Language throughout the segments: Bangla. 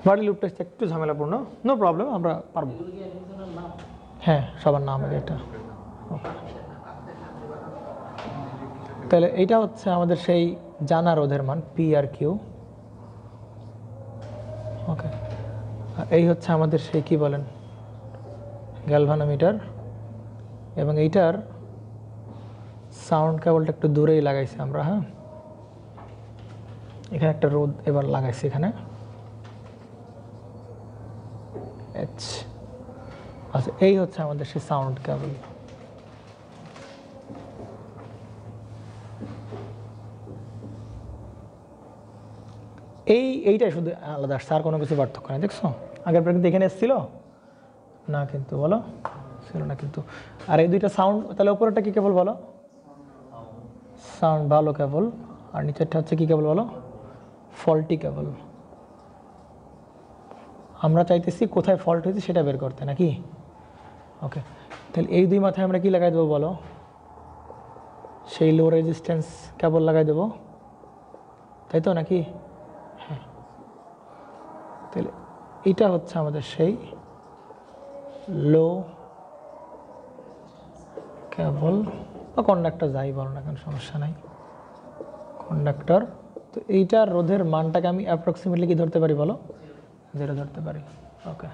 বডি লুপ টেস্ট একটু ঝামেলাপূর্ণ, নো প্রবলেম, আমরা পারবো। হ্যাঁ সবার নাম এটা। ওকে, তাহলে এইটা হচ্ছে আমাদের সেই জানা রোধের মান পি আর কিউ। ওকে, এই হচ্ছে আমাদের সেই কি বলেন গ্যালভানোমিটার, এবং এইটার সাউন্ড কেবলটা একটু দূরেই লাগাইছি আমরা। হ্যাঁ, এখানে একটা রোধ এবার লাগাইছি এখানে। আচ্ছা, এই হচ্ছে আমাদের সেই সাউন্ড কেবল। এইটাই শুধু আলাদা আসছে, আর কোনো কিছু পার্থক্য নেই। দেখছো আগের পরে কিন্তু এখানে এসেছিল না, কিন্তু বলো ছিল না কিন্তু। আর এই দুইটা সাউন্ড, তাহলে উপরেরটা কি কেবল বলো? সাউন্ড ভালো কেবল। আর নিচেরটা হচ্ছে কি কেবল বলো? ফল্টি কেবল। আমরা চাইতেছি কোথায় ফল্ট হয়েছে সেটা বের করতে, নাকি? ওকে, তাহলে এই দুই মাথায় আমরা কি লাগাই দেবো বলো? সেই লো রেজিস্ট্যান্স কেবল লাগাই দেবো, তাই তো নাকি? হ্যাঁ, তাহলে এটা হচ্ছে আমাদের সেই লো কেবল বা কন্ডাক্টর, যাই বলো না কেন সমস্যা নাই, কন্ডাক্টর। তো এইটার রোধের মানটাকে আমি অ্যাপ্রক্সিমেটলি কি ধরতে পারি বলো? 0 ধরতে পারি। ওকে,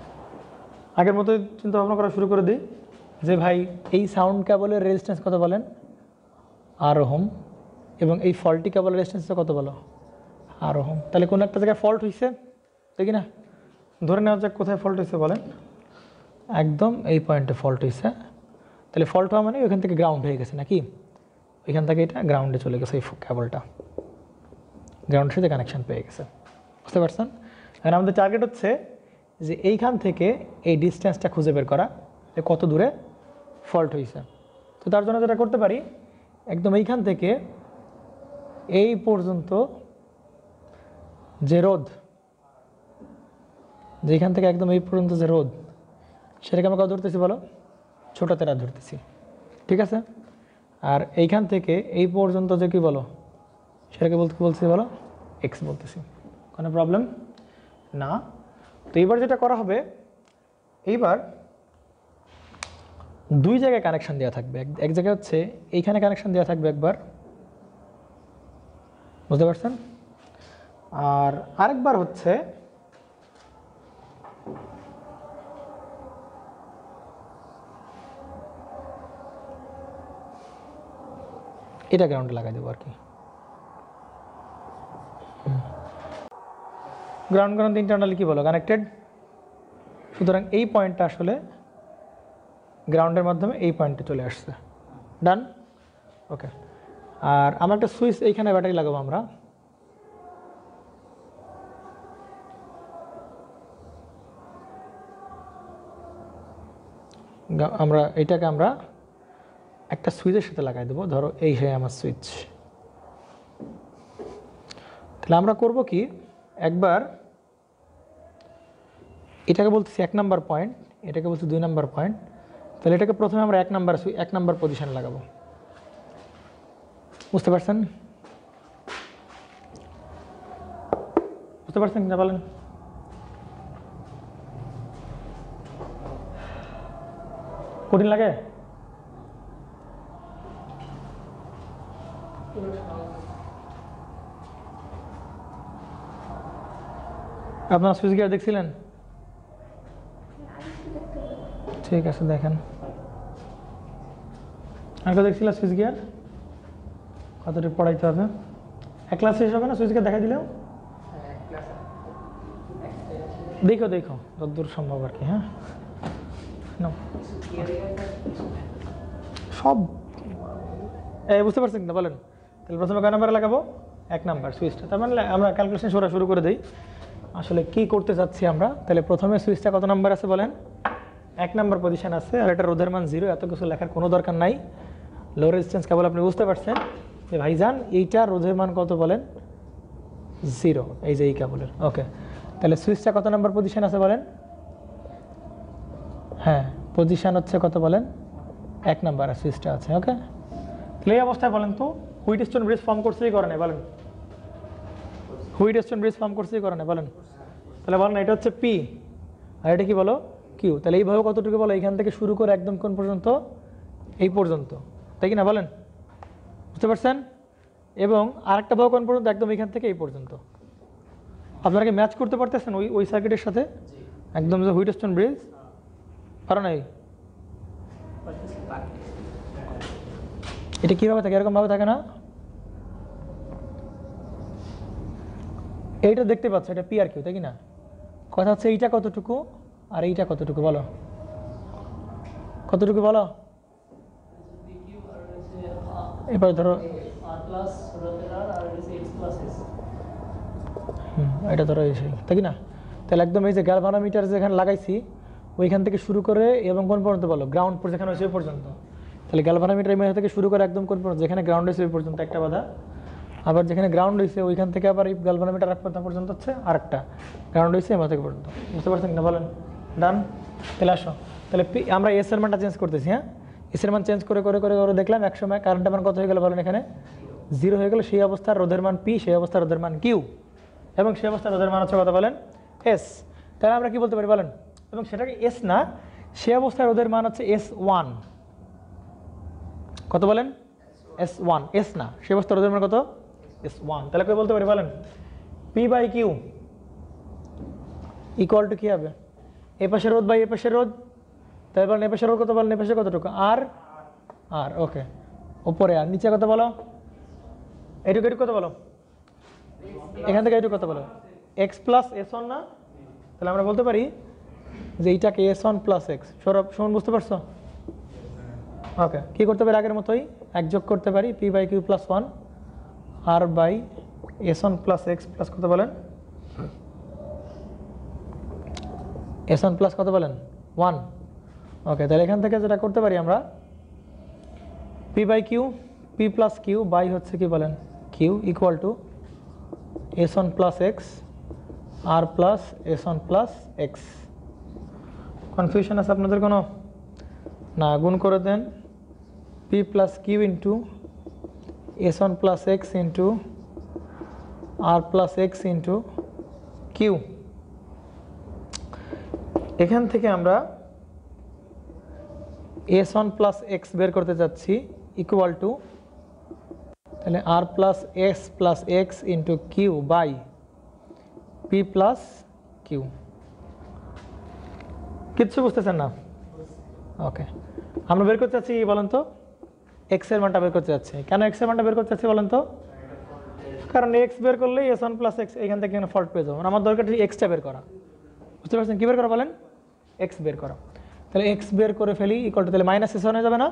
আগের মতো চিন্তা ভাবনা করা শুরু করে দিই যে ভাই এই সাউন্ড কেবলের রেজিস্ট্যান্স কত বলেন? আর ওহম। এবং এই ফল্টি কেবলের রেজিস্ট্যান্সটা কত বলো? আর ওহম। তাহলে কোনো একটা জায়গায় ফল্ট হয়েছে, দেখি না? ধরে নেওয়া যাক কোথায় ফল্ট হয়েছে বলেন? একদম এই পয়েন্টে ফল্ট হয়েছে। তাহলে ফল্ট হওয়া মানে ওইখান থেকে গ্রাউন্ড হয়ে গেছে, নাকি? ওইখান থেকে এটা গ্রাউন্ডে চলে গেছে, এই কেবলটা গ্রাউন্ডের সাথে কানেকশান পেয়ে গেছে। বুঝতে পারছেন? এখন আমাদের টার্গেট হচ্ছে যে এইখান থেকে এই ডিস্টেন্সটা খুঁজে বের করা, যে কত দূরে ফল্ট হয়েছে। তো তার জন্য যেটা করতে পারি, একদম এইখান থেকে এই পর্যন্ত যে রোধ, যেখান থেকে একদম এই পর্যন্ত যে রোধ, সেটাকে আমরা কত ধরতেছি বলো? ছোট তেরা ধরতেছি, ঠিক আছে? আর এইখান থেকে এই পর্যন্ত যে কি বলো, সেটাকে বলছি বলো এক্স বলতেছি। কোনো প্রবলেম না? তো এইবার যেটা করা হবে, এইবার দুই জায়গায় কানেকশন দেওয়া থাকবে। এক জায়গায় হচ্ছে এইখানে কানেকশন দেওয়া থাকবে একবার, বুঝতে পারছেন? আর আরেকবার হচ্ছে এটা গ্রাউন্ডে লাগাই দেবো আর কি। গ্রাউন্ড গ্রাউন্ড ইন্টারনালি কি বলো? কানেক্টেড। সুতরাং এই পয়েন্টটা আসলে গ্রাউন্ডের মাধ্যমে এই পয়েন্টে চলে আসছে। ডান? ওকে, আর আমরা একটা সুইচ এইখানে ব্যাটারি লাগাবো আমরা। এইটাকে আমরা একটা সুইচের সাথে লাগাই দেবো। ধরো এই হয় আমার সুইচ। তাহলে আমরা করব কি, একবার এটাকে বলতেছি 1 নাম্বার পয়েন্ট, এটাকে বলছি 2 নাম্বার পয়েন্ট। তাহলে এটাকে প্রথমে আমরা 1 নাম্বার পজিশনে লাগাবো। বুঝতে পারছেন? বুঝতে পারছেন কিনা বলেন? কঠিন লাগে? আপনার সুইচ গিয়ার দেখছিলেন? ঠিক আছে, দেখেন। আর কেউ দেখছিল সুইচ গিয়ার? কতটুকু পড়াইতে হবে? এক ক্লাস শেষ হবে না সুইচ গিয়ার দেখাই দিলেও? দেখো দেখো যতদূর সম্ভব আর কি। হ্যাঁ, সব বুঝতে পারছেন না বলেন? তাহলে প্রথমে কয় নাম্বারে লাগাবো? 1 নাম্বার সুইচটা। তার মানে আমরা ক্যালকুলেশন শুরু করে দিই আসলে কি করতে চাচ্ছি আমরা। তাহলে প্রথমে সুইচটা কত নাম্বার আছে বলেন? 1 নাম্বার পজিশন আছে। আর এটা রোধের মান 0, এত কিছু লেখার কোনো দরকার নাই। লো রেজিস্ট্যান্স কেবল আপনি বুঝতে পারছেন যে ভাইজান এইটা রোধের মান কত বলেন? 0। এই যে এই কেবলের। ওকে, তাহলে সুইচটা কত নাম্বার পজিশন আছে বলেন? হ্যাঁ, পজিশন হচ্ছে কত বলেন? 1 নাম্বারে সুইচটা আছে। ওকে, তাহলে এই অবস্থায় বলেন তো হুইটস্টোন ব্রিজ ফর্ম করছেই করে না বলেন? হুইটস্টোন ব্রিজ ফর্ম করছেই করে না বলেন? তাহলে বলো না এটা হচ্ছে পি আর এটা কি বলো কিউ। তাহলে এইভাবে কতটুকু বলো এইখান থেকে শুরু করে একদম কোন পর্যন্ত এই পর্যন্ত, তাই কি না বলেন? বুঝতে পারছেন? এবং আরেকটা ভাগ কোন পর্যন্ত একদম এখান থেকে এই পর্যন্ত। আপনারা কি ম্যাচ করতে পারতেছেন ওই ওই সার্কিটের সাথে একদম যে হুইটস্টোন ব্রিজ? পারো নাই? এটা কীভাবে থাকে? এরকমভাবে থাকে না? এইটা দেখতে পাচ্ছ এটা পি আর কিউ, তাই কি না? কথা হচ্ছে এইটা কতটুকু আর এইটা কতটুকু বলো, কতটুকু বলো? এবার ধরো এটা ধরো এই সেই, তাই কি না? তাহলে একদম এই যে গ্যালভানোমিটার যেখানে লাগাইছি ওইখান থেকে শুরু করে এবং কোন পর্যন্ত বলো গ্রাউন্ড যেখানে হয়েছে ওই পর্যন্ত। তাহলে গ্যালভানোমিটার এই থেকে শুরু করে একদম কোন পর্যন্ত যেখানে গ্রাউন্ড হয়েছে ওই পর্যন্ত একটা বাধা, আবার যেখানে গ্রাউন্ড হয়েছে ওইখান থেকে আবার এই গ্যালভানোমিটার এক পর্যন্ত হচ্ছে আরেকটা গ্রাউন্ড হয়েছে এবার থেকে পর্যন্ত। বুঝতে পারছেন কিনা বলেন? ডান। তাহলে আসো, তাহলে আমরা এস এর মানটা চেঞ্জ করতেছি। হ্যাঁ, এস এর মান চেঞ্জ করে করে করে করে দেখলাম এক সময় কারেন্টের মান কত হয়ে গেল বলেন? এখানে 0 হয়ে গেল। সেই অবস্থার রোধের মান পি, সেই অবস্থার রোধের মান কিউ, এবং সেই অবস্থার রোধের মান হচ্ছে কত বলেন? এস। তাহলে আমরা কি বলতে পারি বলেন? এবং সেটাকে এস না, সে অবস্থায় রোধের মান হচ্ছে S1। কত বলেন? S1। এস না, সে অবস্থায় রোধের মান কত? S1। তাহলে কি বলতে পারি বলেন? P by Q equal to কি হবে? এ পাশের রোধ বাই এ পাশের রোধ। তাই বলেন এ পাশের রোধ কত বলেন? এ পাশে কতটুকু? আর আর ওকে, ওপরে আর নিচে কত বলো? এইটুকু এইটুকু কত বলো? এখান থেকে এইটুকু কত বলো? এক্স প্লাস S1 না? তাহলে আমরা বলতে পারি যে এইটাকে S1 plus x. Sourav Suman বুঝতে পারছো? ওকে, কী করতে পারি? আগের মতোই এক যোগ করতে পারি পি বাই কিউ প্লাস 1 আর by S1 plus x plus কত বলেন? S1 প্লাস কত বলেন? 1। ওকে, তাহলে এখান থেকে যেটা করতে পারি আমরা P by Q, P plus Q by হচ্ছে কি বলেন? Q equal to S1 plus X R plus S1 plus X. Confusion আছে আপনাদের কোনো? না, গুণ করে দেন P plus Q into S1 plus X into R plus X into Q. এখান থেকে আমরা S1 প্লাস এক্স বের করতে যাচ্ছি ইকুয়াল টু তাহলে R plus x plus X into Q by P plus Q. কিচ্ছু বুঝতেছেন না? ওকে, আমরা বের করতে চাচ্ছি বলেন তো এক্সের মানটা বের করতে যাচ্ছি। কেন এক্সের মানটা বের করতে চাচ্ছি বলেন তো? কারণ এক্স বের করলেই S1 প্লাস এক্স এখান থেকে ফল্ট পেয়ে যাবো। আমার দরকার এক্সটা বের করা। বুঝতে পারছেন? কী বের করা বলেন? এক্স বের করা। তাহলে এক্স বের করে ফেলি ইকুয়াল টু তাহলে মাইনাস S1 হয়ে যাবে না?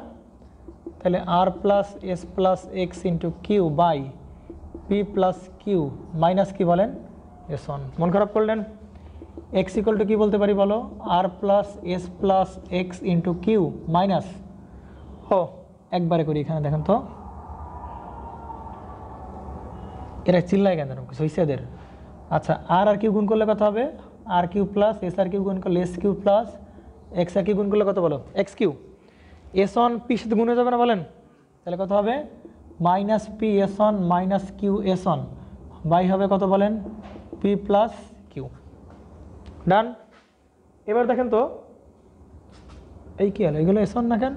তাহলে R plus S plus X into Q by P plus Q minus কি বলেন? S1। মন খারাপ করলেন? এক্স ইকুয়াল টু কী বলতে পারি বলো? R plus S plus X into Q minus একবারে করি এখানে দেখেন তো এরা চিল্লায় কেন এরকম কিছু হয়েছে এদের? আচ্ছা, আর কিউ গুণ করলে কত হবে? আর কিউ প্লাস এস আর কিউ গুণ করলে এস কিউ প্লাস এক্স আর কিউ গুণ করলে কত বলো? X Q. S1 পি সাথে গুণ হয়ে যাবে না বলেন? তাহলে কত হবে? Minus P S1 minus Q S1 by হবে কত বলেন? P plus Q. ডান। এবার দেখেন তো এই কি হলো? এগুলো S1 না কেন?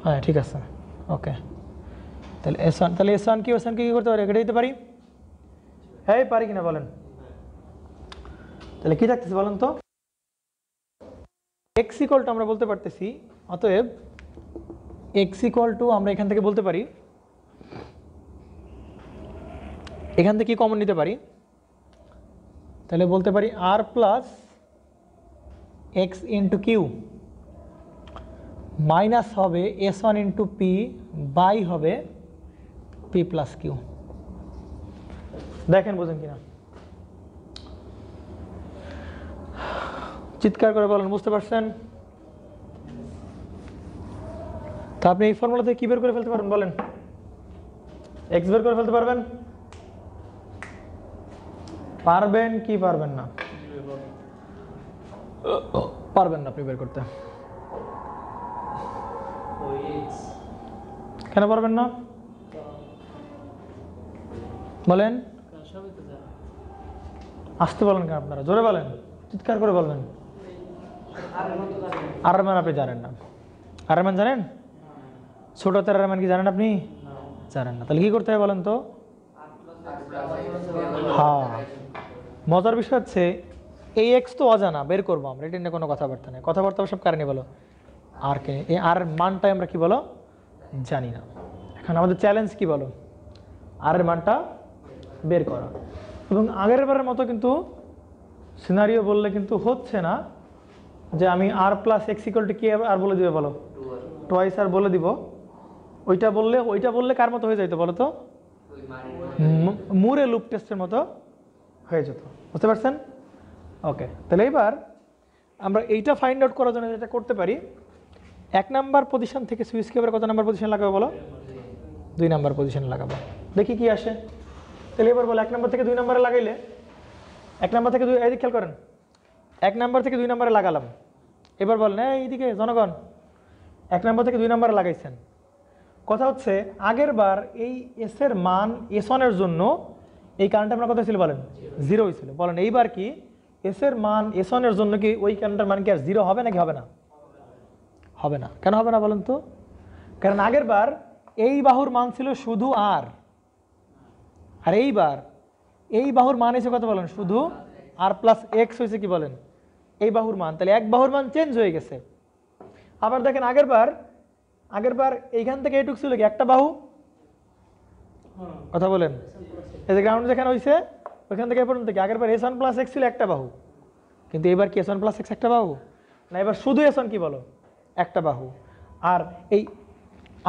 হ্যাঁ ঠিক আছে, ওকে। তাহলে S1 তাহলে S1 কি কী করতে পারি? এটা দিতে পারি? হ্যাঁ পারি কিনা বলেন? তাহলে কি থাকতেছে বলেন তো? এক্স ইকুয়াল টু আমরা বলতে পারতেছি, অতএব এক্স ইকুয়াল টু আমরা এখান থেকে বলতে পারি, এখান থেকে কি কমন নিতে পারি? তাহলে বলতে পারি R plus X into Q minus হবে S1 ইন্টু পি বাই হবে পি প্লাস কিউ। দেখেন বোঝেন কিনা? চিৎকার করে বলেন বুঝতে পারছেন? তা আপনি এই ফর্মুলা থেকে কি বের করে ফেলতে পারবেন বলেন? এক্স বের করে ফেলতে পারবেন? পারবেন কি পারবেন না? পারবেন না আপনি বের করতে। কেন পারবেন না বলেন? আসতে বলেন কেন আপনারা? জোরে বলেন, চিৎকার করে বলবেন। আর এর মান আপনি জানেন না? আর এর মান জানেন? ছোট হাতের আর এর মান কি জানেন আপনি? জানেন না? তাহলে কি করতে হবে বলেন তো? হ্যাঁ, মজার বিষয় হচ্ছে এই এক্স তো অজানা, বের করবো আমরা, এটা নিয়ে কোনো কথাবার্তা নেই। কথাবার্তা সব কারণে বলো আর কে, এই আর মানটাই আমরা কি বলো জানি না। এখন আমাদের চ্যালেঞ্জ কি বলো? আর এর মানটা বের করা। এবং আগের বারের মতো কিন্তু সিনারিও বললে কিন্তু হচ্ছে না যে আমি আর প্লাস এক্স ইকুয়াল টু কি আর বলে দিবে বলো, টুয়াইস আর বলে দিব। ওইটা বললে কার মতো হয়ে যাইতো বলো তো? মুরে লুপ টেস্টের মতো হয়ে যেত। বুঝতে পারছেন? ওকে, তাহলে এবার আমরা এইটা ফাইন্ড আউট করার জন্য যেটা করতে পারি, 1 নাম্বার পজিশন থেকে সুইচ কেবার কত নাম্বার পজিশন লাগাবো বলো? 2 নাম্বার পজিশনে লাগাবো, দেখি কি আসে। তাহলে এবার বলো 1 নাম্বার থেকে 2 নাম্বারে লাগাইলে, 1 নাম্বার থেকে 2, এইদিকে খেয়াল করেন, 1 নাম্বার থেকে 2 নাম্বারে লাগালাম। এবার বলেন এইদিকে জনগণ, 1 নাম্বার থেকে 2 নাম্বারে লাগাইছেন। কথা হচ্ছে আগের বার এই এস এর মান S1 এর জন্য এই কারেন্ট আপনার কথা ছিল বলেন 0 হয়েছিল। বলেন এইবার কি এস এর মান S1 এর জন্য কি ওই কারেন্টের মান কি আর 0 হবে নাকি হবে না? হবে না। কেন হবে না বলেন তো? কারণ আগের বার এই বাহুর মান ছিল শুধু আর এইবার এই বাহুর মান এসে কত বলেন শুধু আর প্লাস এক্স হয়েছে কি বলেন এই বাহুর মান। তাহলে এক বাহুর মান চেঞ্জ হয়ে গেছে। আবার দেখেন আগের বার এইখান থেকে এইটুক ছিল কি একটা বাহু, কথা বলেন, এই যে গ্রাউন্ড যেখানে হয়েছে ওইখান থেকে পর্যন্ত কি আগের বার S1 প্লাস এক্স ছিল একটা বাহু, কিন্তু এবার কি S1 প্লাস এক্স একটা বাহু না, এবার শুধু S1 কি বলো একটা বাহু, আর এই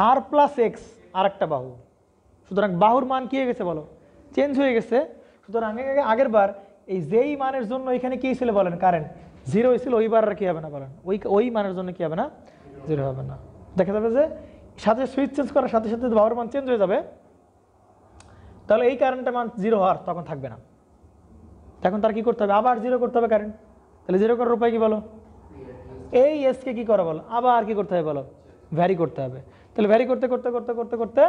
আর প্লাস এক্স আর একটা বাহু। সুতরাং বাহুর মান কি হয়ে গেছে বলো চেঞ্জ হয়ে গেছে। সুতরাং আগের বার এই যেই মানের জন্য এখানে কি ছিল বলেন কারেন্ট 0 হয়েছিল, ওইবার আর কি হবে না বলেন ওই মানের জন্য কি হবে না 0 হবে না। দেখা যাবে যে সাথে সুইচ চেঞ্জ করার সাথে সাথে বাহুর মান চেঞ্জ হয়ে যাবে, তাহলে এই কারেন্টের মান 0 হওয়ার তখন থাকবে না। তখন তার কি করতে হবে আবার 0 করতে হবে কারেন্ট। তাহলে 0 করার উপায় কি বলো? এই এসকে কি করা বলো আবার কি করতে হবে বলো ভ্যারি করতে হবে। তাহলে ভ্যারি করতে করতে করতে করতে করতে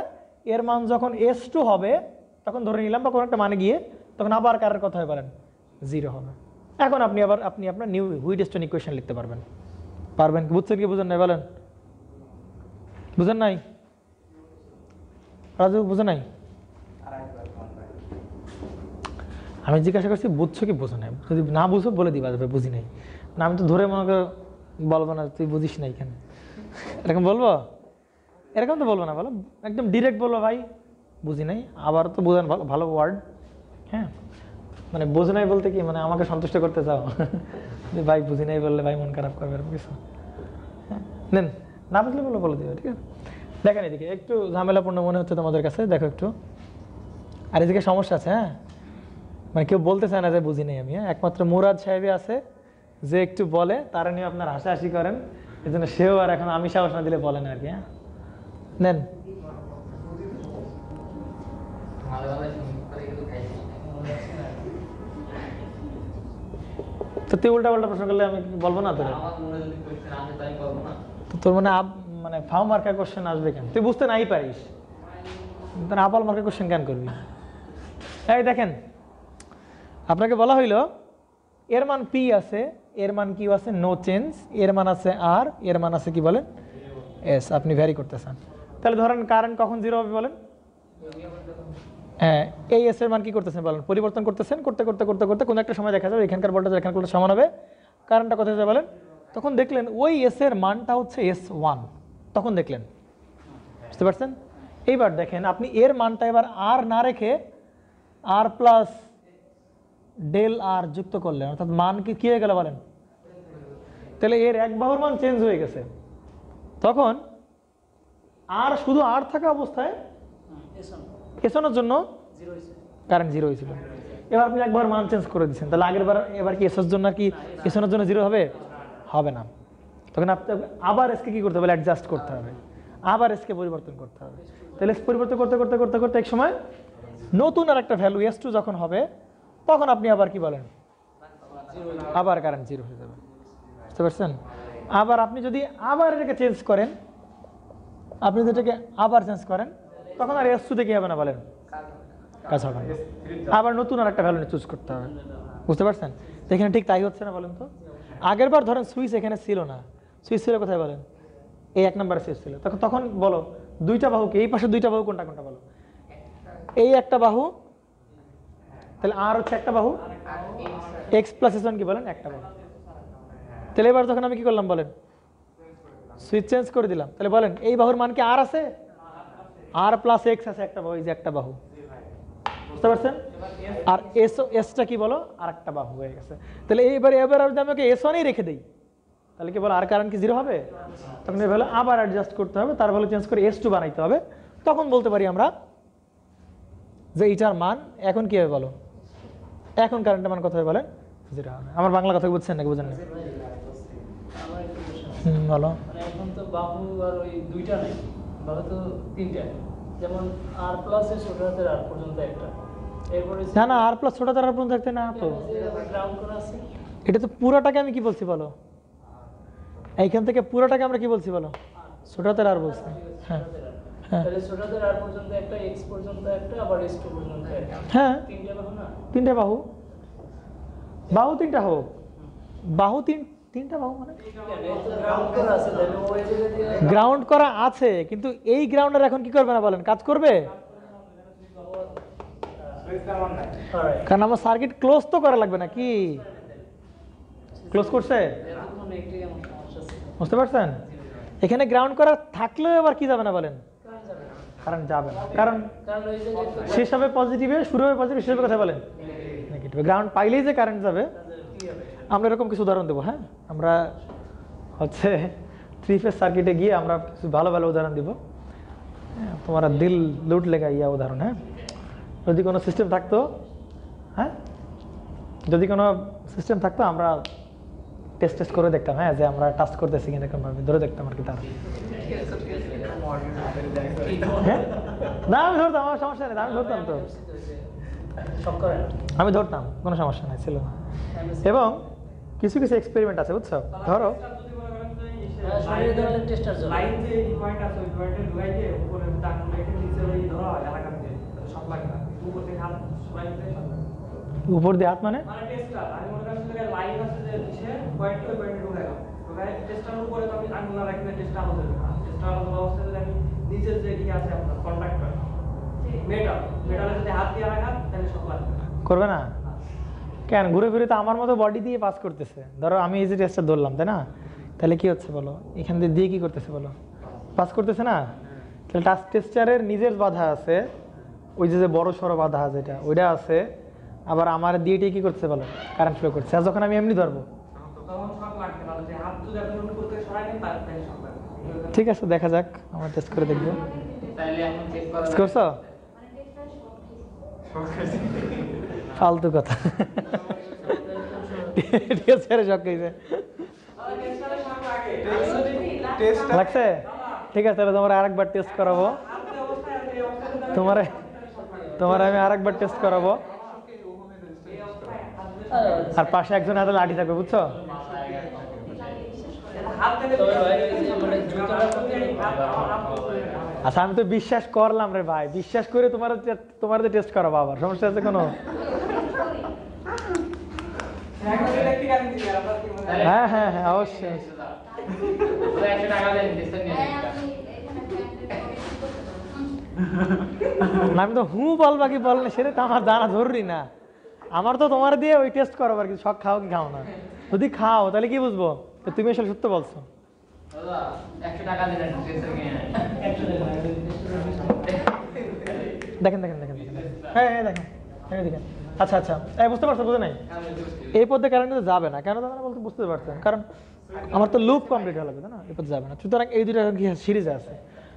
এর মান যখন S2 হবে তখন ধরে নিলাম বা কোনো একটা মানে গিয়ে তখন আবার কারের কথা হয় বলেন 0 হবে। এখন আপনি আপনার নিউ হুইটস্টোন ইকুয়েশন লিখতে পারবেন কি? বুঝছেন কি বুঝেন নাই বলেন? বুঝেন নাই রাজু? বুঝে নাই? আমি জিজ্ঞাসা করছি বুঝছো কি বুঝো নাই? যদি না বুঝো বলে দিবা যাবে বুঝি নাই না, আমি তো ধরে মনে করে বলবো না তুই বুঝিস না এখানে, এরকম বলবো? এরকম তো বলবো না, বলো একদম ডিরেক্ট বলবো ভাই বুঝি নাই। আবার তো বোঝেন ভালো ওয়ার্ড, হ্যাঁ মানে বুঝি নাই বলতে কি মানে আমাকে সন্তুষ্ট করতে চাও যে ভাই বুঝি নাই বললে ভাই মন খারাপ করবে এরকম কিছু, হ্যাঁ নেন না বুঝলে বলে দিবে, ঠিক আছে? দেখেন এদিকে একটু ঝামেলাপূর্ণ মনে হচ্ছে তোমাদের কাছে, দেখো একটু। আর এদিকে সমস্যা আছে, হ্যাঁ মানে কেউ বলতে চায় না যে বুঝি নেই আমি, হ্যাঁ একমাত্র মুরাদ সাহেবই আছে যে একটু বলে, তারা নিয়ে আপনার হাসাহাসি করেন, এই জন্য সেও আর এখন আমি সাহস না দিলে বলেন আর কি। হ্যাঁ নেন তো তুই উল্টা পাল্টা প্রশ্ন করলে আমি বলবো না তোর মানে ফাও মার্কা কোশ্চেন আসবে কেন? তুই বুঝতে নাই পারিস, তোর আপাল মার্কা কোশ্চেন কেন করবি? এই দেখেন আপনাকে বলা হইল এর মান পি আছে, এর মান কিউ আছে নো চেঞ্জ, এর মান আছে আর, এর মান আছে কি বলেন এস। আপনি ভ্যারি করতেছেন, তাহলে ধরেন কারেন্ট কখন 0 হবে বলেন? হ্যাঁ এই এস এর মান কি করতেছেন বলেন পরিবর্তন করতেছেন, করতে করতে করতে করতে কোনো একটা সময় দেখা যাবে এখানকার ভোল্টেজ এখানকার ভোল্টেজ সমান হবে, কারেন্টটা কোথায় যাবে বলেন? তখন দেখলেন ওই এস এর মানটা হচ্ছে S1, তখন দেখলেন, বুঝতে পারছেন? এইবার দেখেন আপনি এর মানটা এবার আর না রেখে আর প্লাস ডেল আর যুক্ত করলেন, অর্থাৎ মান কি হয়ে গেল বলেন? তাহলে এর এক বাহুর মান চেঞ্জ হয়ে গেছে, তখন আর শুধু আর থাকা অবস্থায় S1 এর জন্য কারেন্ট 0 হয়েছিল। এবার আপনি একবার মান চেঞ্জ করে দিচ্ছেন, তাহলে আগের বার এবার কি S1 এর জন্য কি S1 এর জন্য 0 হবে? হবে না। তখন আপনি আবার এসকে কি করতে হবে? অ্যাডজাস্ট করতে হবে, আবার এসকে পরিবর্তন করতে হবে। তাহলে পরিবর্তন করতে করতে করতে করতে এক সময় নতুন আর একটা ভ্যালু S2 যখন হবে তখন আপনি আবার কি বলেন আবার কারেন্ট 0 হয়ে যাবে, বুঝতে পারছেন? আবার আপনি যদি আবার এটাকে চেঞ্জ করেন, আপনি যেটাকে আবার চেঞ্জ করেন তখন আর S2 তে কি হবে না বলেন কাজ হবে না, আবার নতুন আর একটা ভ্যালু চুজ করতে হবে। বুঝতে পারছেন? তো এখানে ঠিক তাই হচ্ছে না বলেন তো? আগের বার ধরেন সুইচ এখানে ছিল না, সুইচ ছিল কোথায় বলেন? এই 1 নম্বরে সুইচ ছিল। তখন বলো দুইটা বাহুকে, এই পাশে দুইটা বাহু কোনটা কোনটা বলো? এই একটা বাহু, তাহলে আর হচ্ছে একটা বাহু, এক্স প্লাস এস ওয়ান কি বলেন? একটা বাহু। তাহলে এবার যখন আমি কি করলাম বলেন? সুইচ চেঞ্জ করে দিলাম। তাহলে বলেন এই বাহুর মান কি আর আছে? আর প্লাস এক্স আছে একটা বাহু, এই যে একটা বাহু, বুঝতে পারছেন? আর এসটা কি বলো? আর একটা বাহু হয়ে গেছে। তাহলে এবার যদি আমি ওকে এস ওয়ানই রেখে দিই, তাহলে কি বলো আর কারেন্ট কি 0 হবে? তখন এই ভ্যালু আবার অ্যাডজাস্ট করতে হবে, তার ভ্যালু চেঞ্জ করে S2 বানাইতে হবে। তখন বলতে পারি আমরা যে এইটার মান এখন কি হবে বলো? এখন কারেন্টের মান কত হবে বলেন? 0 হবে। আমার বাংলা কথা বুঝছেন নাকি বুঝেন না? বলো। এখন তো বাহু আর ওই দুইটা নাই, বাহু তো তিনটা, যেমন আর প্লাস এর ছোট হাতের আর পর্যন্ত একটা, এরপরে না না আর প্লাস ছোট হাতের আর পর্যন্ত একটা না তো, গ্রাউন্ড করা আছে। এটা তো পুরোটাকে আমি কি বলছি বলো? এইখান থেকে পুরোটাকে আমরা কি বলছি বলো? ছোট হাতের আর বলছি। হ্যাঁ হ্যাঁ তাহলে ছোট হাতের আর পর্যন্ত একটা, এক্স পর্যন্ত একটা, আবার S2 পর্যন্ত একটা, হ্যাঁ তিনটা বাহু না? তিনটা বাহু, বাহু তিনটা হোক, বাহু তিনটা বাহু মানে গ্রাউন্ড করা আছে, তাহলে ওই জায়গা দিয়ে গ্রাউন্ড করা আছে, কিন্তু এই গ্রাউন্ডার এখন কি করবে না বলেন? কাজ করবে? কারণ আমার সার্কিট ক্লোজ তো করা লাগবে না, কি ক্লোজ করছে? এতক্ষণ একটাই আমার সমস্যা ছিল। বুঝতে পারছেন? এখানে গ্রাউন্ড করা থাকলেও এবার কি যাবে না বলেন? কারণ যাবে না, কারণ কারণ ওই জায়গায় তো শেষ হবে পজিটিভে, শুরু হবে পজিটিভ, শেষ হবে কথা বলেন নেগেটিভে। গ্রাউন্ড পাইলেই যে কারেন্ট যাবে। কি হবে? আমরা এরকম কিছু উদাহরণ দেবো। হ্যাঁ, আমরা হচ্ছে 3 ফেজ সার্কিটে গিয়ে আমরা কিছু ভালো ভালো উদাহরণ দিব। তোমার দিল লুট লেগা ইয়া উদাহরণ। হ্যাঁ, যদি কোনো সিস্টেম থাকতো, হ্যাঁ যদি কোনো সিস্টেম থাকতো আমরা টেস্ট করে দেখতাম। হ্যাঁ, যে আমরা টাচ করতেছি কিনা এরকম ভাবে ধরে দেখতাম আর কি। তার হ্যাঁ না আমি ধরতাম, আমার সমস্যা নেই, আমি ধরতাম তো, আমি ধরতাম, কোনো সমস্যা নাই ছিল না। এবং কিছু কিছু এক্সপেরিমেন্ট আছে বুঝছো, ধরো শরীরে ধরনের টেস্টার জন্য লাইন যে পয়েন্ট আছে ওই পয়েন্টে ঢুকাই দিয়ে উপরে দাগ রেখে নিচে ওই ধরো এলাকা দিয়ে সব লাগে না, উপর থেকে হাত সবাই মিলে সব লাগে। উপর দিয়ে হাত মানে মানে টেস্টার আমি মনে করছি যে লাইন আছে যে নিচে পয়েন্ট ওই পয়েন্টে ঢুকাইলাম, ঢুকাই টেস্টারের উপরে তো আমি আঙুল না রাখলে টেস্টার আলো জ্বলবে না। টেস্টার আলো জ্বলা অবস্থায় যদি আমি নিচের যে কি আছে আপনার কন্ডাক্টর মেটালে যদি হাত দিয়ে রাখা তাহলে সব লাগবে করবে না কেন? ঘুরে ফিরে তো আমার মতো বডি দিয়ে পাস করতেছে। ধরো আমি এই যে টেস্টটা ধরলাম, তাই না? তাহলে কি হচ্ছে বলো? এখান দিয়ে কি করতেছে বলো? পাস করতেছে না? তাহলে টাচ টেস্টারের নিজের বাধা আছে, ওই যে বড় সড়ো বাধা যেটা ওইটা আছে, আবার আমার দিয়ে কি করছে বলো? কারেন্ট ফ্লো করছে। আর যখন আমি এমনি ধরবো তখন সব লাগবে না, যে হাত যদি আপনি উপর থেকে সরাই নেন তাহলে সব লাগবে। ঠিক আছে, দেখা যাক, আমরা টেস্ট করে দেখবো। তাহলে এখন চেক করা টেস্ট করছো? ফালতু কথা। টেস্টারে শক খাইছে লাগছে। ঠিক আছে, তাহলে তোমার আরেকবার টেস্ট করাবো। তোমার আমি আরেকবার টেস্ট করাবো। আর পাশে একজন হাতে লাঠি থাকবে, বুঝছো? তবে ভাই ওই যে মানে জুতোটা করতে আচ্ছা, আমি তো বিশ্বাস করলাম রে ভাই, বিশ্বাস করে তোমার টেস্ট করাবো, আবার সমস্যা আছে কোনো? হ্যাঁ হ্যাঁ হ্যাঁ অবশ্যই। আমি তো বলবা কি বল না সেটা তো আমার জানা জরুরি না। আমার তো তোমার দিয়ে ওই টেস্ট করাবো আর কি, শখ খাও কি খাও না। যদি খাও তাহলে কি বুঝবো তুমি আসলে সত্য বলছো। দেখেন দেখেন দেখেন দেখেন, হ্যাঁ হ্যাঁ দেখেন দেখেন। আচ্ছা আচ্ছা, বুঝতে পারছো? বুঝে নাই এই পথে কারেন্ট যাবে না, কেন যাবে না বলতে বুঝতে পারছেন? কারণ আমার তো লুপ কমপ্লিট হয়ে লাগবে, তাই না? এই পথে যাবে না। সুতরাং এই দুটো সিরিজে আছে,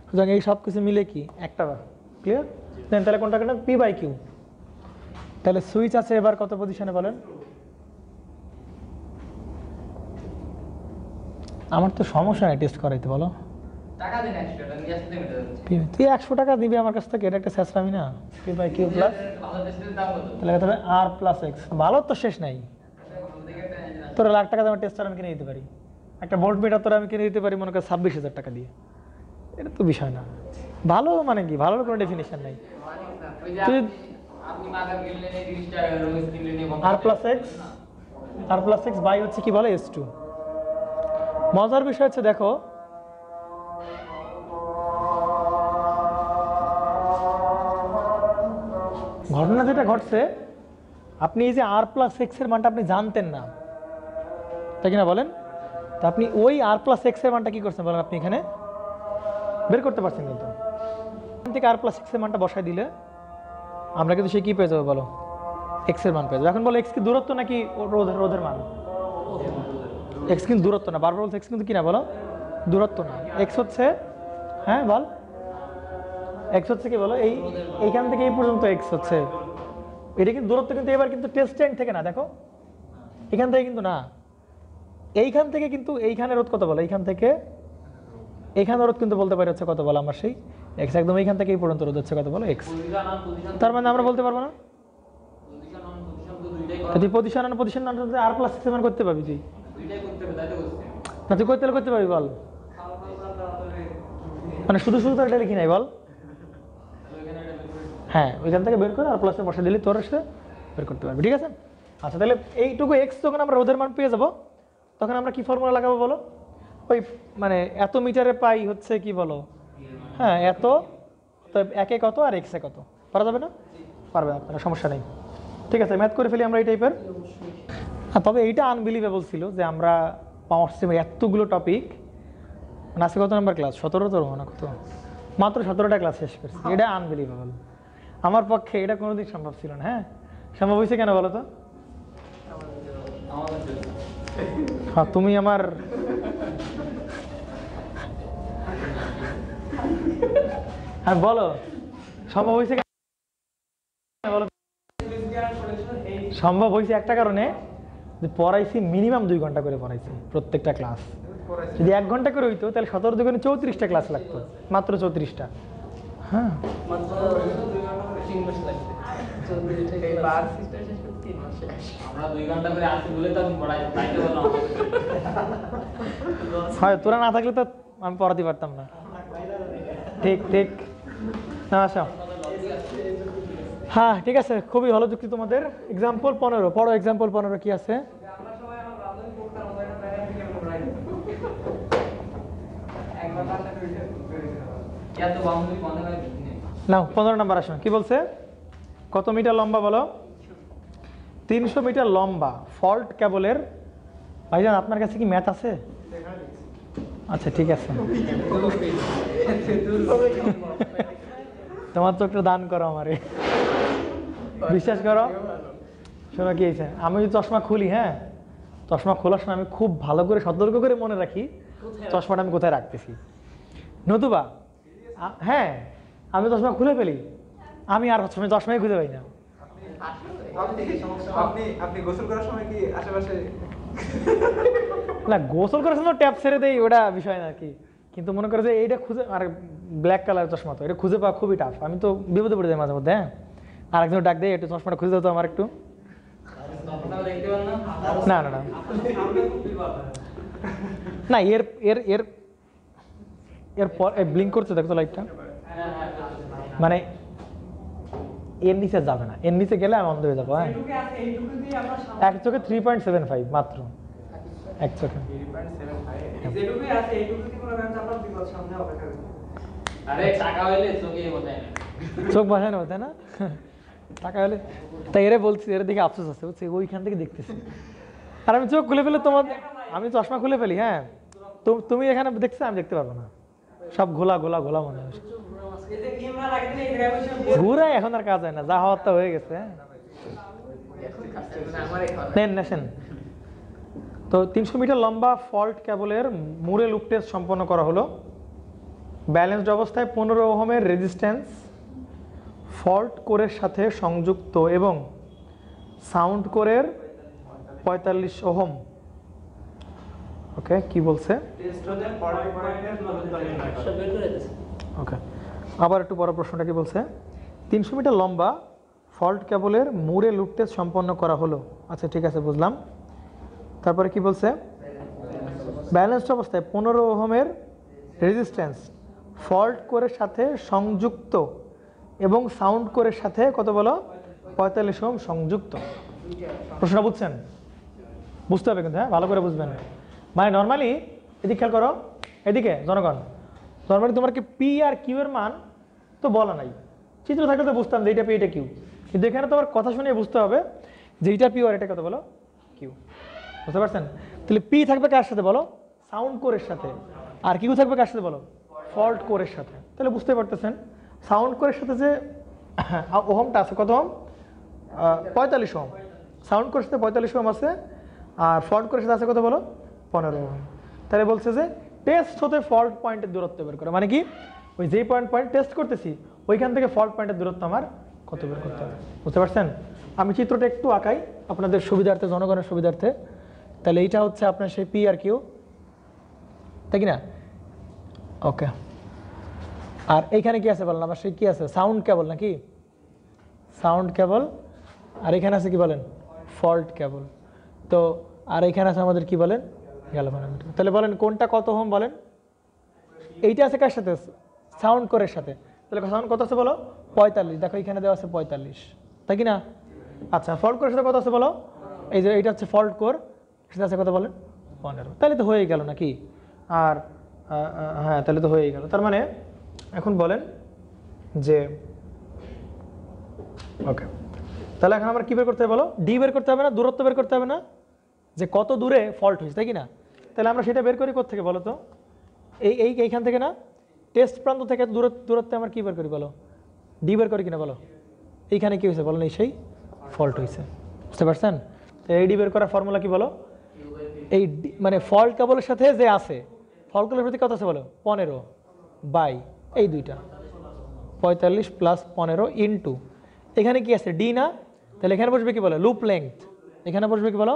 সুতরাং এই সব কিছু মিলে কি একটা বার ক্লিয়ার। দেন তাহলে কোনটা কেন? P by Q. তাহলে সুইচ আছে এবার কত পজিশনে বলেন? আমার তো সমস্যা নাই টেস্ট করাইতে, বলো। তুই 100 টাকা দিবি আমার কাছ থেকে, এটা একটা শেষরামি না? পি বাই কিউ প্লাস তাহলে কত হবে? আর প্লাস এক্স। ভালো তো শেষ নাই। তোর লাখ টাকা দামের টেস্টার আমি কিনে দিতে পারি, একটা ভোল্ট মিটার তোর আমি কিনে দিতে পারি মনে কর 26,000 টাকা দিয়ে। এটা তো বিষয় না। ভালো মানে কি? ভালোর কোনো ডেফিনিশন নাই। তুই আর প্লাস এক্স বাই হচ্ছে কি বলে S2। মজার বিষয় হচ্ছে দেখো ঘটনা যেটা ঘটছে, আপনি এই যে আর প্লাস এক্স এর মানটা আপনি জানতেন না, তাই কিনা বলেন? তা আপনি ওই আর প্লাস এক্স এর মানটা কি করছেন বলেন, আপনি এখানে বের করতে পারছেন। কিন্তু এখান থেকে আর প্লাস এক্স এর মানটা বসায় দিলে আমরা কিন্তু সে কি পেয়ে যাবো বলো, এক্স এর মান পেয়ে যাবো। এখন বলো এক্স কি দূরত্ব নাকি রোধের মান? এক্স কিন্তু দূরত্ব না, বারবার বলছে এক্স কিন্তু কি না বলো, দূরত্ব না। এক্স হচ্ছে, হ্যাঁ বল, এক্স হচ্ছে কি বলো, এইখান থেকে এই পর্যন্ত এক্স হচ্ছে, এটা কিন্তু দূরত্ব। কিন্তু এবার কিন্তু টেস্ট টাইম থেকে না, দেখো এখান থেকে কিন্তু না, এইখান থেকে কিন্তু এইখানে রোধ কত বলো, এইখান থেকে এইখানে রোধ কিন্তু বলতে পারি হচ্ছে কত বলো আমার সেই এক্স, একদম এইখান থেকে এই পর্যন্ত রোধ হচ্ছে কত বলো এক্স। তার মানে আমরা বলতে পারবো না তুই পজিশন আর প্লাস এক্স মান করতে পারবি, তুই না তুই করতে পারবি বল, মানে শুধু তো এটা লিখি নাই বল। হ্যাঁ, ওইখান থেকে বের করে আর প্লাসে বসে দিলে তোর এসে বের করতে পারবি, ঠিক আছে? আচ্ছা, তাহলে এইটুকু এক্স যখন আমরা রোধের মান পেয়ে যাবো, তখন আমরা কি ফর্মুলা লাগাবো বলো? ওই মানে এত মিটারে পাই হচ্ছে কি বলো, হ্যাঁ এত, তো একে কত আর এক্সে কত, পারা যাবে না? পারবে আপনারা, সমস্যা নেই, ঠিক আছে? ম্যাথ করে ফেলি আমরা এই টাইপের। হ্যাঁ, তবে এইটা আনবিলিভেবল ছিল যে আমরা পাওয়ার সিস্টেমে এতগুলো টপিক, মানে আজকে কত নাম্বার ক্লাস, 17 তো না কত, মাত্র 17টা ক্লাস শেষ করছি, এটা আনবিলিভেবল। আমার পক্ষে এটা কোনোদিন সম্ভব ছিল না। হ্যাঁ, সম্ভব হয়েছে কেন বলো তো? হ্যাঁ, তুমি আমার হ্যাঁ বলো, সম্ভব হয়েছে বলো? সম্ভব হয়েছে একটা কারণে, যে পড়াইছি মিনিমাম 2 ঘন্টা করে পড়াইছি প্রত্যেকটা ক্লাস। যদি 1 ঘন্টা করে হইতো তাহলে 17 দুগুণে 34টা ক্লাস লাগতো, মাত্র 34টা। হ্যাঁ, হয় তোরা না থাকলে তো আমি পড়াতে পারতাম না। ঠিক না, আসো। হ্যাঁ, ঠিক আছে, খুবই ভালো যুক্তি তোমাদের। এক্সাম্পল 15 পড়ো, এক্সাম্পল 15 কি আছে? নাও 15 নাম্বার আসো, কি বলছে? কত মিটার লম্বা বলো? 300 মিটার লম্বা ফল্ট কেবলের। ভাইজান আপনার কাছে কি ম্যাথ আছে? আচ্ছা, ঠিক আছে, তোমার তো একটু দান করো আমারে, বিশ্বাস করো। শোনো কি হয়েছে, আমি যদি চশমা খুলি, হ্যাঁ চশমা খোলার সময় আমি খুব ভালো করে সতর্ক করে মনে রাখি চশমাটা আমি কোথায় রাখতেছি, নতুবা হ্যাঁ আমি চশমা খুলে ফেলি, আমি আর চশমাই খুঁজে পাই না। আপনি গোসল করার সময় কি আশেপাশে? না, গোসল করার সময় ট্যাপ ছেড়ে দেই, ওটা বিষয় না কি, কিন্তু মনে করে যে এইটা খুঁজে, আর ব্ল্যাক কালার চশমা তো এটা খুঁজে পাওয়া খুবই টাফ, আমি তো বিপদে পড়ে যাই মাঝে মধ্যে। হ্যাঁ, আর একজন ডাক দেয়, একটু চশমাটা খুঁজে দাও তো আমার একটু। না না না না, এর এর এর এরপর ব্লিঙ্ক করছে, দেখো তো লাইটটা, মানে এর নিচে যাবে না, এর নিচে গেলে আমি অন্ধ হয়ে যাবো। হ্যাঁ, এক চোখে 3.75 মাত্র, এক চোখে। চোখ বসায় না, তাই না? টাকা হলে তাই এরা বলছি, এরা দেখে আফসোস আছে, বলছে ওইখান থেকে দেখতেছি, আর আমি চোখ খুলে ফেলে তোমার, আমি চশমা খুলে ফেলি। হ্যাঁ, তুমি এখানে দেখছো, আমি দেখতে পারবো না, সব ঘোলা ঘোলা ঘোলা মনে হয়, ঘুরে এখন আর কাজ হয় না, যা হওয়ার তা হয়ে গেছে। নেন তো 300 মিটার লম্বা ফল্ট কেবলের মুরে লুপ টেস্ট সম্পন্ন করা হলো। ব্যালেন্সড অবস্থায় 15 ওহমের রেজিস্ট্যান্স ফল্ট কোরের সাথে সংযুক্ত এবং সাউন্ড কোরের 45 ওহম। ওকে, কি বলছে? ওকে, আবার একটু বড় প্রশ্নটা কি বলছে? 300 মিটার লম্বা ফল্ট কেবলের মুরে লুপ টেস্ট সম্পন্ন করা হলো। আচ্ছা, ঠিক আছে, বুঝলাম। তারপরে কি বলছে? ব্যালেন্সড অবস্থায় 15 ওহমের রেজিস্ট্যান্স ফল্ট কোরের সাথে সংযুক্ত এবং সাউন্ড কোরের সাথে কত বলো? 45 ওহম সংযুক্ত। প্রশ্নটা বুঝছেন? বুঝতে হবে কিন্তু, হ্যাঁ ভালো করে বুঝবেন। মানে নর্মালি এদিকে খেয়াল করো, এদিকে জনগণ, নর্মালি তোমার কি পি আর কিউ এর মান তো বলা নাই, চিত্র থাকলে তো বুঝতাম যে এইটা পি এটা কিউ, কিন্তু এখানে তোমার কথা শুনে বুঝতে হবে যে এইটা পি আর এটা কত বলো কিউ। বুঝতে পারছেন? তাহলে পি থাকবে কার সাথে বলো? সাউন্ড কোরের সাথে। আর কিউ থাকবে কার সাথে বলো? ফল্ট কোরের সাথে। তাহলে বুঝতে পারতেছেন সাউন্ড কোরের সাথে যে ওহমটা আছে কত ওহম? 45 ওহম। সাউন্ড কোরের সাথে 45 ওহম আছে, আর ফল্ট কোরের সাথে আছে কত বলো? 15 ওহম। তাহলে বলছে যে টেস্ট হতে ফল্ট পয়েন্টের দূরত্ব বের করে, মানে কি ওই যেই পয়েন্ট টেস্ট করতেছি ওইখান থেকে ফল্ট পয়েন্টের দূরত্ব আমার কত বের করতে হবে। বুঝতে পারছেন? আমি চিত্রটা একটু আঁকাই আপনাদের সুবিধার্থে, জনগণের সুবিধার্থে। তাহলে এইটা হচ্ছে আপনার সেই পি আর কিউ, তাই কি না? ওকে। আর এইখানে কি আছে বলেন? আমার সেই কি আছে? সাউন্ড কেবল নাকি? সাউন্ড কেবল। আর এখানে আছে কি বলেন? ফল্ট কেবল। তো আর এখানে আছে আমাদের কি বলেন? গ্যালভানোমিটার। তাহলে বলেন কোনটা কত ওহম বলেন? এইটা আছে কার সাথে? সাউন্ড কোরের সাথে। তাহলে সাউন্ড কত আছে বলো? 45। দেখো এখানে দেওয়া আছে 45, তাই কি না? আচ্ছা, ফল্ট কোরের সাথে কত আছে বলো? এই যে এইটা হচ্ছে ফল্ট কোর, সেটা আছে কত বলেন? 15। তাহলে তো হয়েই গেল নাকি? আর হ্যাঁ, তাহলে তো হয়েই গেল। তার মানে এখন বলেন যে ওকে, তাহলে এখন আমরা কী বের করতে হবে বলো? ডি বের করতে হবে না? দূরত্ব বের করতে হবে না? যে কত দূরে ফল্ট হয়েছে, তাই কি না? তাহলে আমরা সেটা বের করি কোত্থেকে বলো তো? এইখান থেকে না? টেস্ট প্রান্ত থেকে দূরত্বে আমরা কী বের করি বলো? ডি বের করি কিনা বলো? এইখানে কী হয়েছে বলো? এই সেই ফল্ট হয়েছে। বুঝতে পারছেন? তো এই ডি বের করার ফর্মুলা কি বলো? এই মানে ফল্ট কেবলের সাথে যে আছে, ফল্ট কেবলের প্রতি কত আছে বলো? 15 বাই এই দুইটা, 45 প্লাস 15 ইন্টু এখানে কি আছে? ডি না? তাহলে এখানে বসবে কি বলো? Loop length. এখানে বসবে কি বলো?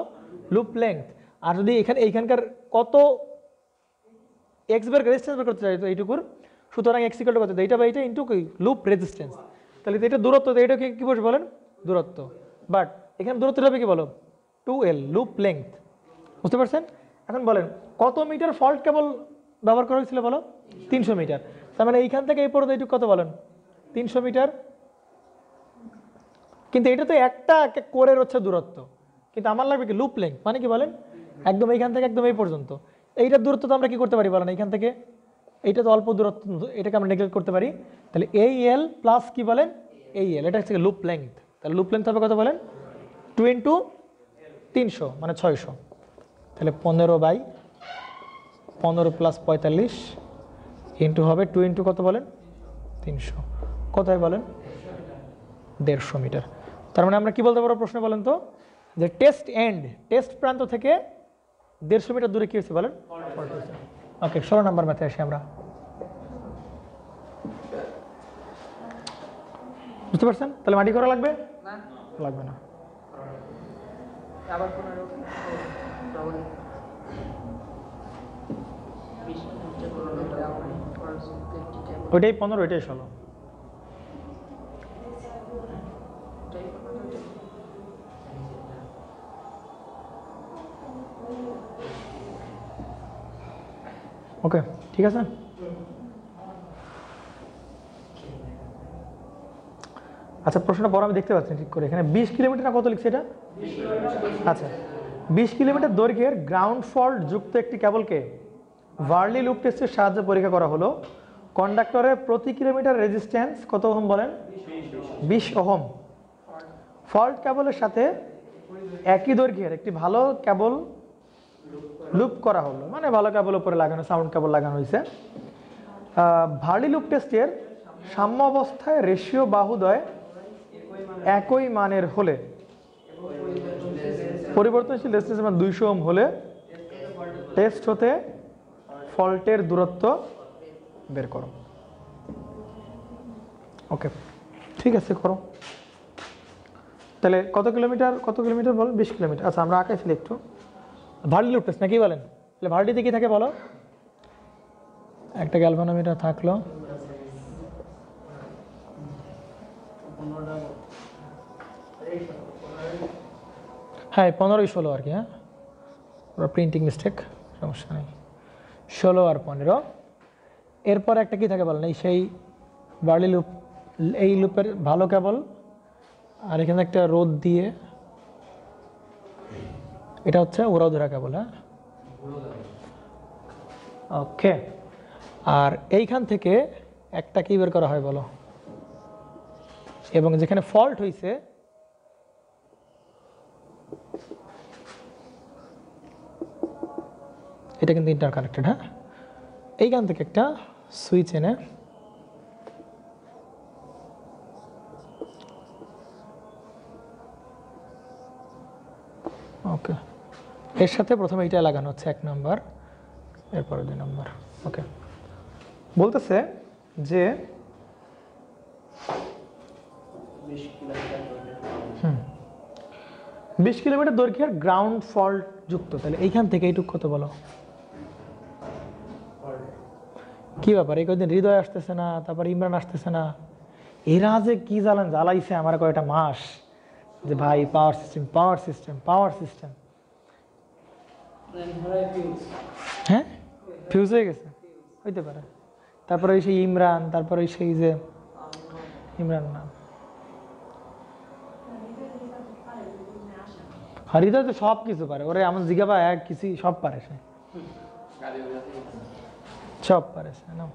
Loop length. আর যদি এইখানকার কত এক্স বের রেজিস্ট্যান্স বের করতে চাই তো এইটুকুর, সুতরাং এক্স ইকুয়াল টু কত? এইটা বা এইটা ইন্টু লুপ রেজিস্ট্যান্স। তাহলে এটা দূরত্ব, তো এইটাকে কি বসবে বলেন? দূরত্ব। বাট এখানে দূরত্ব হবে কি বলো? 2L, loop length. বুঝতে পারছেন? এখন বলেন কত মিটার ফল্ট কেবল ব্যবহার করা হয়েছিল বলো? 300 মিটার। তার মানে এইখান থেকে এই পর্যন্ত এইটুকু কত বলেন? 300 মিটার। কিন্তু এটা তো একটা কোরের হচ্ছে দূরত্ব, কিন্তু আমার লাগবে কি? Loop length. মানে কি বলেন? একদম এইখান থেকে একদম এই পর্যন্ত এইটার দূরত্ব তো আমরা কি করতে পারি বলেন? এইখান থেকে এইটা তো অল্প দূরত্ব, এটাকে আমরা নেগলেক্ট করতে পারি। তাহলে এই এল প্লাস কি বলেন? এই এল, এটা হচ্ছে লুপ লেংথ। তাহলে লুপ লেংথ হবে কত বলেন? 2 ইন্টু 300 মানে 600। তাহলে 15/15 প্লাস 45 ইন্টু হবে 2 ইন্টু কত বলেন? 300। কত হয় বলেন? 150 মিটার। তার মানে আমরা কি বলতে পারবো প্রশ্নে বলেন তো? যে টেস্ট প্রান্ত থেকে 150 মিটার দূরে কি হয়েছে বলেন? ওকে, 16 নম্বর ম্যাথে আসি আমরা। বুঝতে পারছেন? তাহলে মাটি করা লাগবে? লাগবে না। ওইটাই 15, ওইটাই 16। ওকে, ঠিক আছে। আচ্ছা, প্রশ্নটা পরে আমি দেখতে পাচ্ছি ঠিক করে। এখানে 20 কিলোমিটার না কত লিখছে এটা? আচ্ছা, 20 কিলোমিটার দৈর্ঘ্যের গ্রাউন্ড ফল্ট যুক্ত একটি কেবলকে ভার্লি লুপ টেস্টের সাহায্যে পরীক্ষা করা হলো। কন্ডাক্টরের প্রতি কিলোমিটার রেজিস্ট্যান্স কত ওহম বলেন? 20 ওহম। ফল্ট কেবলের সাথে একই দৈর্ঘ্যের একটি ভালো কেবল লুপ করা হলো, মানে ভালো কেবল উপরে লাগানো, সাউন্ড কেবল লাগানো হয়েছে। ভার্লি লুপ টেস্টের সাম্য অবস্থায় রেশিও বাহুদ্বয় একই মানের হলে, পরিবর্তনশীল রেজিস্ট্যান্স মান 200 ওহম হলে টেস্ট হতে ফল্টের দূরত্ব বের করো। ওকে, ঠিক আছে, করো। তাহলে কত কিলোমিটার বল? 20 কিলোমিটার। আচ্ছা, আমরা আঁকাই ফেলি একটু। ভার্লি লুপ টেস্ট নাকি বলেন? তাহলে ভার্লিতে কি থাকে বলো? একটা গ্যালভানোমিটার থাকলো, হ্যাঁ 15-16 আর কি। হ্যাঁ, ওরা প্রিন্টিং মিস্টেক, সমস্যা নেই। 16 আর 15। এরপর একটা কি থাকে বলেন? এই সেই ভার্লি লুপ, এই লুপের ভালো কেবল আর এখানে একটা রোধ দিয়ে, এটা হচ্ছে উড়াধুরা কেবল। হ্যাঁ, ওকে। আর এইখান থেকে একটা কি বের করা হয় বলো, এবং যেখানে ফল্ট হয়েছে এটা কিন্তু ইন্টারকানেক্টেড। হ্যাঁ, এইখান থেকে একটা সুইচ এনে ওকে, এর সাথে প্রথমে এইটা লাগানো হচ্ছে 1 নাম্বার, এরপরে 2 নাম্বার। ওকে, বলতেছে যে 20 কিলোমিটার দৈর্ঘ্যের গ্রাউন্ড ফল্ট যুক্ত। তাহলে এইখান থেকে এইটুক কত বলো? কি ব্যাপার, এই কয়েকদিন হৃদয় আসতেছে না, তারপর ইমরান আসতেছে না, এরা যে কি জ্বালাইছে আমার কয়েকটা মাস, যে ভাই power system power system power system. হ্যাঁ, ফিউজ হয়ে গেছে, হইতে পারে। তারপরে ওই সেই ইমরান, তারপরে ওই সেই যে ইমরান না, হৃদয় তো সব কিছু পারে, ওরে এমন জিজ্ঞাবা এক কিছু সব পারে, সে সব পারে সে না।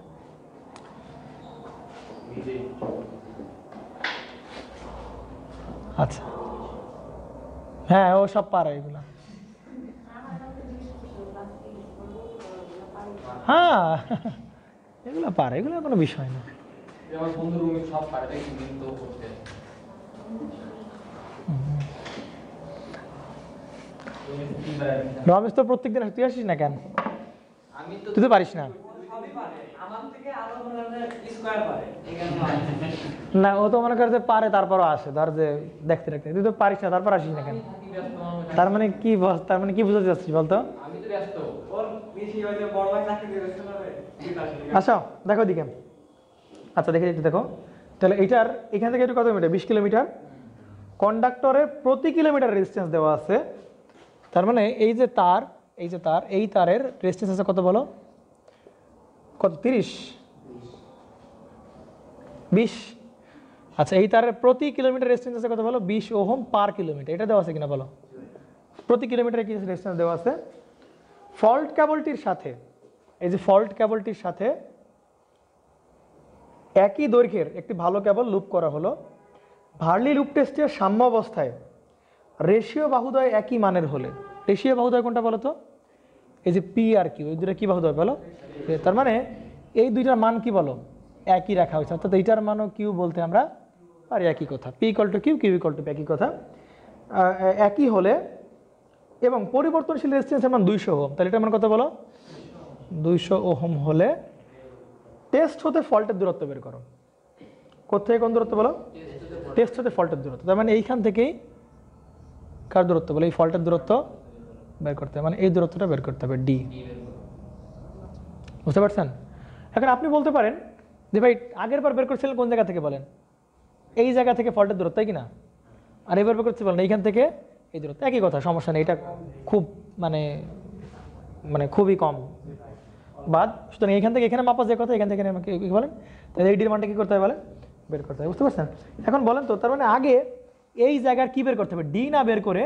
আচ্ছা, হ্যাঁ ও সব পারে এগুলা। হ্যাঁ এগুলো পারে, এগুলো কোনো বিষয় না। রমেশ তো প্রত্যেকদিন তুই আসিস না কেন? তুই তো পারিস না। না ও তো মনে করে যে পারে তারপরও আসে, ধর যে দেখতে দেখতে, তুই তো পারিস না তারপর আসিস না কেন? তার মানে কি তার মানে কি বুঝাতে চাচ্ছিস বলতো? আচ্ছা দেখো দিকে, আচ্ছা দেখে একটু দেখো। তাহলে এইটার এখান থেকে একটু কত মিটার? 20 কিলোমিটার। কন্ডাক্টরে প্রতি কিলোমিটার রেজিস্ট্যান্স দেওয়া আছে। তার মানে এই যে তার, এই যে তার, এই তারের রেজিস্ট্যান্স আছে কত বলো? কত? 30 20। আচ্ছা, এই তারের প্রতি কিলোমিটার রেজিস্ট্যান্স আছে কত বলো? 20 ওহম পার কিলোমিটার। এটা দেওয়া আছে কিনা বলো? প্রতি কিলোমিটারে কি রেজিস্ট্যান্স দেওয়া আছে? ফল্ট কেবলটির সাথে, এই যে ফল্ট কেবলটির সাথে একই দৈর্ঘ্যের একটি ভালো কেবল লুপ করা হলো। ভার্লি লুপ টেস্টের সাম্য অবস্থায় রেশিও বাহুদ্বয় একই মানের হলে, রেশিও বাহুদ্বয় কোনটা বলো তো? এই যে পি আর কিউ, এই দুটো কি বাহুদ্বয় বলো? তার মানে এই দুইটার মান কি বলো? একই রাখা হয়েছে, অর্থাৎ এইটার মানও কিউ বলতে আমরা পারি একই কথা। P equal to Q, Q equal to P, একই কথা। একই হলে এবং পরিবর্তনশীল রেজিস্ট্যান্সের মান 200 ওহম, তাহলে এটার মান কত বলো? 200 ওহম হলে টেস্ট হতে ফল্টের দূরত্ব বের করো। কোথায় কোন দূরত্ব বলো? টেস্ট হতে ফল্টের দূরত্ব। তার মানে এইখান থেকেই কার দূরত্ব বলে? এই ফল্টের দূরত্ব বের করতে হবে, মানে এই দূরত্বটা বের করতে হবে, ডি। বুঝতে পারছেন? এখন আপনি বলতে পারেন যে ভাই আগের বার বের করছিলেন কোন জায়গা থেকে বলেন? এই জায়গা থেকে ফল্টের দূরত্ব, তাই কিনা? আর এবার বের করতে বলেন এইখান থেকে এই দূরত্ব, একই কথা, সমস্যা নেই। এটা খুব মানে মানে খুবই কম বাদ। সুতরাং এইখান থেকে এখানে মাপা যে কথা, এখান থেকে আমাকে কি বলেন? তাহলে এই ডির মানটা কী করতে হবে বলেন? বের করতে হবে। বুঝতে পারছেন? এখন বলেন তো, তার মানে আগে এই জায়গার কি বের করতে হবে? ডি না বের করে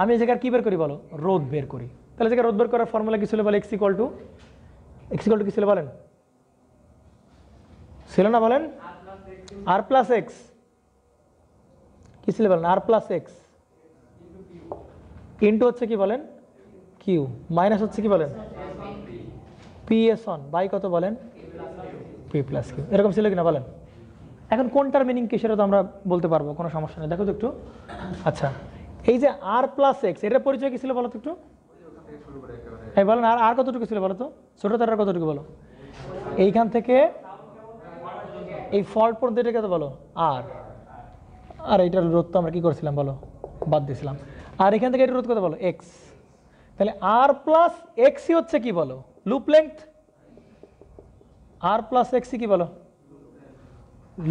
আমি এই জায়গার কি বের করি বলো? রোধ বের করি। তাহলে জায়গায় রোধ বের করার ফর্মুলা কি ছিল বলে? এক্স ইকুয়াল টু কি ছিল বলেন? ছিল না বলেন? আর প্লাস এক্স। কি ছিল বলেন? আর প্লাস এক্স ইন্টু হচ্ছে কি বলেন? কিউ, মাইনাস হচ্ছে কি বলেন? পি এস অন বাই কত বলেন? P plus Q. এরকম ছিল কিনা বলেন? এখন কোনটার মিনিং কি সেটা তো আমরা বলতে পারবো, কোনো সমস্যা নেই। দেখো তো একটু। আচ্ছা, এই যে আর প্লাস এক্স, এটার পরিচয় কি ছিল বলো তো একটু? এই বলেন, আর কতটুকু ছিল বলো তো? ছোট তার কতটুকু বলো? এইখান থেকে এই ফল্ট পর্যন্ত এটা কত বলো? আর আর এইটার রোধ তো আমরা কি করছিলাম বলো? বাদ দিয়েছিলাম। আর এখান থেকে এটার রোধ কত বলো? এক্স। তাহলে আর প্লাস এক্সই হচ্ছে কি বলো? Loop length. আর প্লাস এক্সই কি বলো?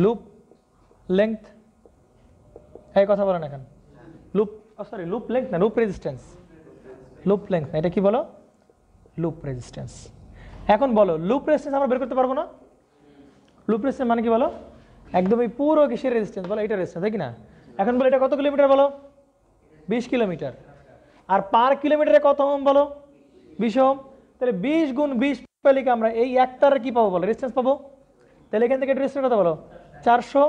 Loop length. এই কথা বলেন এখন। লুপ, সরি লুপ লেংথ না, লুপ রেজিস্ট্যান্স। লুপ লেংথ না, এটা কি বলো? Loop resistance. এখন বলো লুপ রেজিস্ট্যান্স আমরা বের করতে পারবো না? লুপ রেজিস্ট্যান্স মানে কি বলো? একদম এই পুরো কিসের রেজিস্ট্যান্স বলো? এটা রেজিস্ট্যান্স, তাই কি না? এখন বলো এটা কত কিলোমিটার বলো? 20 কিলোমিটার। আর পার কিলোমিটারে কত ওহম বলো? 20 ওহম। তাহলে 20 গুণ 20 পেলে কি আমরা এই একটার কি পাবো বলো? রেজিস্ট্যান্স পাবো। তাহলে এখান থেকে রেজিস্ট্যান্স কত বলো? 400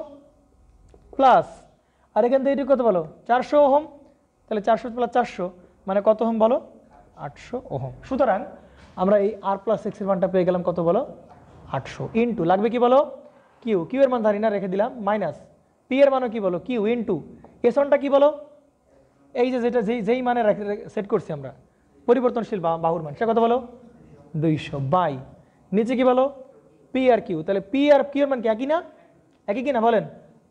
প্লাস, আর এখান থেকে এটি কত বলো? 400 ওহম। তাহলে 400 প্লাস 400 মানে কত ওহম বলো? 800 ওহম। সুতরাং আমরা এই আর প্লাস এক্স এর মানটা পেয়ে গেলাম কত বলো? 800 ইন্টু লাগবে কি বলো? কিউ, কিউ এর মান ধারি না রেখে দিলাম মাইনাস, পি এর মানও কি বলো? কিউ ইন্টু এস ওয়ানটা কি বলো? এই যে যেটা যেই মানে সেট করছি আমরা পরিবর্তনশীল বাহুর মান, সেটা কত বলো? 200 বাই নিচে কি বলো? P R Q. তাহলে পি আর কিউ এর মান কি একই না? একই কি না বলেন?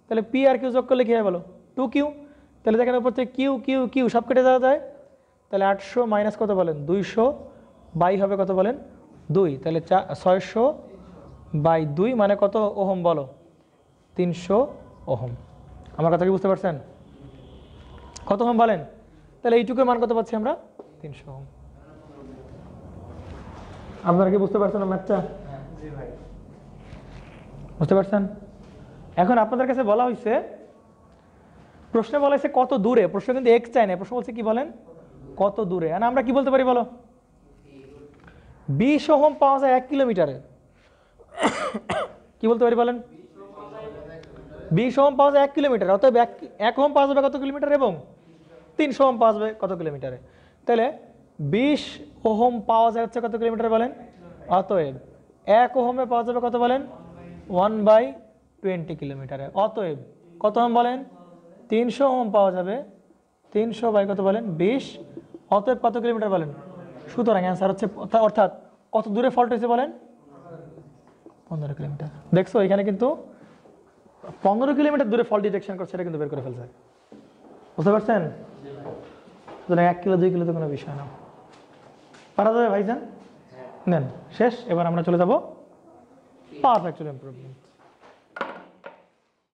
তাহলে পি আর কিউ যোগ করলে কি হয় বলো? 2Q। তাহলে দেখেন উপর থেকে কিউ কিউ কিউ সব কেটে যাওয়া যায়। তাহলে 800 মাইনাস কত বলেন? 200 বাই হবে কত বলেন? 2। তাহলে 600 বাই 2 মানে কত ওহম বলো? 300 ওহম। আমার কথা কি বুঝতে পারছেন? কত ওহম বলেন? তাহলে এইটুকুর মান কত পাচ্ছি আমরা? 300 ওহম। আপনারা কি বুঝতে পারছেন ম্যাথটা? জি ভাই। বুঝতে পারছেন? এখন আপনাদের কাছে বলা হয়েছে, প্রশ্নে বলা হয়েছে কত দূরে। প্রশ্ন কিন্তু এক্স চাই না, প্রশ্ন বলছে কি বলেন? কত দূরে। আর আমরা কি বলতে পারি বলো? 20 ওহম পাওয়া যায় 1 কিলোমিটারে। কি বলতে পারি বলেন? 20 ওহম পাওয়া যায় 1 কিলোমিটার, অতএব 1 ওহম পাওয়া যাবে কত কিলোমিটার এবং 300 ওহম পাওয়া যাবে কত কিলোমিটারে। তাহলে 20 ওহম পাওয়া যায় হচ্ছে কত কিলোমিটার বলেন? অতএব 1 ওহমে পাওয়া যাবে কত বলেন? 1/20 কিলোমিটারে। অতএব কত ওহম বলেন? 300 ওহম পাওয়া যাবে 300 বাই কত বলেন? 20। অতএব কত কিলোমিটার বলেন? সুতরাং অ্যান্সার হচ্ছে, অর্থাৎ কত দূরে ফল্ট হয়েছে বলেন? 15 কিলোমিটার। দেখছো এখানে কিন্তু 15 কিলোমিটার দূরে ফল্ট ডিটেকশন করছে, এটা কিন্তু বের করে ফেলছে। বুঝতে পারছেন? সুতরাং 1 কিলো 2 কিলো তো কোনো বিষয় না, পারা যাবে ভাইজান। নেন শেষ। এবার আমরা চলে যাব পাওয়ার ফ্যাক্টর ইমপ্রুভমেন্ট।